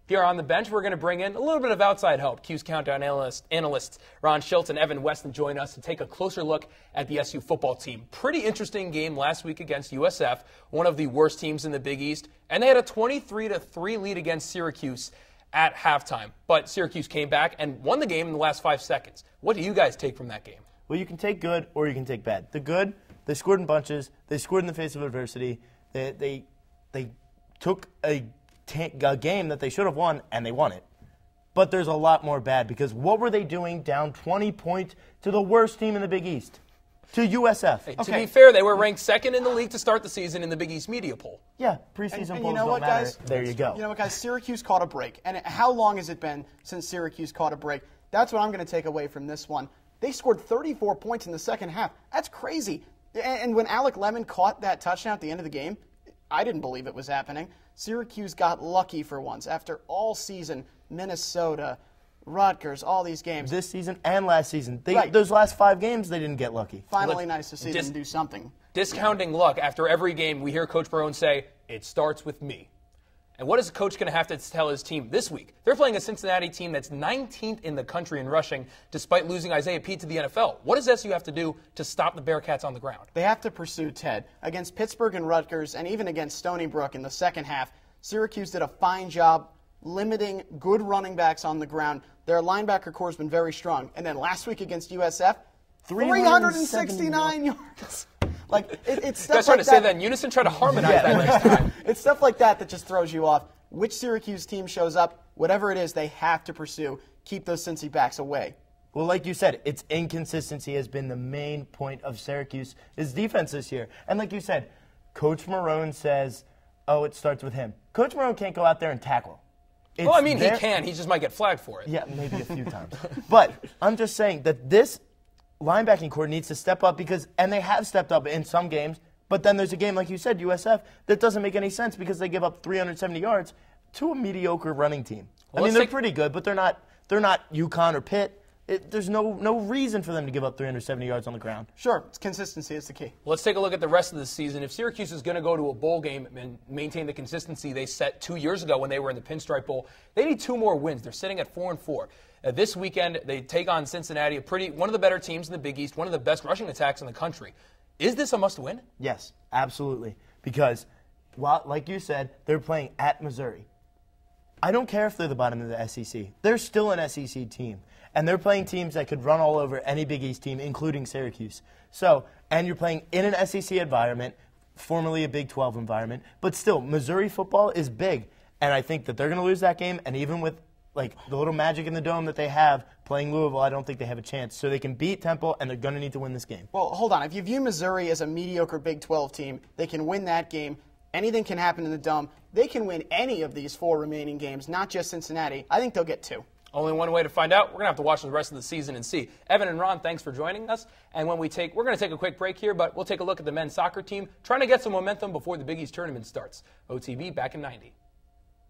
Here on the bench, we're going to bring in a little bit of outside help. Cuse Countdown analysts Ron Schiltz and Evan Weston join us to take a closer look at the SU football team. Pretty interesting game last week against USF, one of the worst teams in the Big East, and they had a 23-3 lead against Syracuse at halftime. But Syracuse came back and won the game in the last 5 seconds. What do you guys take from that game? Well, you can take good or you can take bad. The good, they scored in bunches. They scored in the face of adversity. They took a game that they should have won, and they won it. But there's a lot more bad, because what were they doing down 20 points to the worst team in the Big East? To USF. Hey, to be fair, they were ranked second in the league to start the season in the Big East media poll. Yeah, preseason polls you know don't matter. Guys? There you go. You know what, guys? Syracuse caught a break. And how long has it been since Syracuse caught a break? That's what I'm going to take away from this one. They scored 34 points in the second half. That's crazy. And when Alec Lemon caught that touchdown at the end of the game, I didn't believe it was happening. Syracuse got lucky for once. After all season, Minnesota, Rutgers, all these games. This season and last season. Those last 5 games, they didn't get lucky. Finally nice to see them do something. Discounting luck, after every game, we hear Coach Barone say, "It starts with me." And what is the coach going to have to tell his team this week? They're playing a Cincinnati team that's 19th in the country in rushing, despite losing Isaiah Pete to the NFL. What does SU have to do to stop the Bearcats on the ground? They have to pursue Ted. Against Pittsburgh and Rutgers, and even against Stony Brook in the second half, Syracuse did a fine job limiting good running backs on the ground. Their linebacker core has been very strong. And then last week against USF, 369 yards. It's stuff guys trying to say that in unison, try to harmonize that next time. It's stuff like that just throws you off. Which Syracuse team shows up, whatever it is, they have to pursue. Keep those Cincy backs away. Well, like you said, its inconsistency has been the main point of Syracuse's defense this year. And like you said, Coach Marone says, oh, it starts with him. Coach Marone can't go out there and tackle. Well, I mean, he can. He just might get flagged for it. Yeah, maybe a few times. But I'm just saying that this linebacking core needs to step up, and they have stepped up in some games, but then there's a game, like you said, USF, that doesn't make any sense because they give up 370 yards to a mediocre running team. Well, I mean, they're pretty good, but they're not UConn or Pitt. There's no reason for them to give up 370 yards on the ground. Sure, consistency is the key. Let's take a look at the rest of the season. If Syracuse is going to go to a bowl game and maintain the consistency they set 2 years ago when they were in the Pinstripe Bowl, they need 2 more wins. They're sitting at 4-4. This weekend, they take on Cincinnati, one of the better teams in the Big East, one of the best rushing attacks in the country. Is this a must-win? Yes, absolutely. Because, like you said, they're playing at Missouri. I don't care if they're the bottom of the SEC. They're still an SEC team. And they're playing teams that could run all over any Big East team, including Syracuse. And you're playing in an SEC environment, formerly a Big 12 environment. But still, Missouri football is big. And I think that they're going to lose that game. And even with the little magic in the dome that they have playing Louisville, I don't think they have a chance. So they can beat Temple, and they're going to need to win this game. Well, hold on. If you view Missouri as a mediocre Big 12 team, they can win that game. Anything can happen in the dome. They can win any of these 4 remaining games, not just Cincinnati. I think they'll get 2. Only one way to find out. We're going to have to watch the rest of the season and see. Evan and Ron, thanks for joining us. And we're going to take a quick break here, but we'll take a look at the men's soccer team, trying to get some momentum before the Big East tournament starts. OTB back in 90.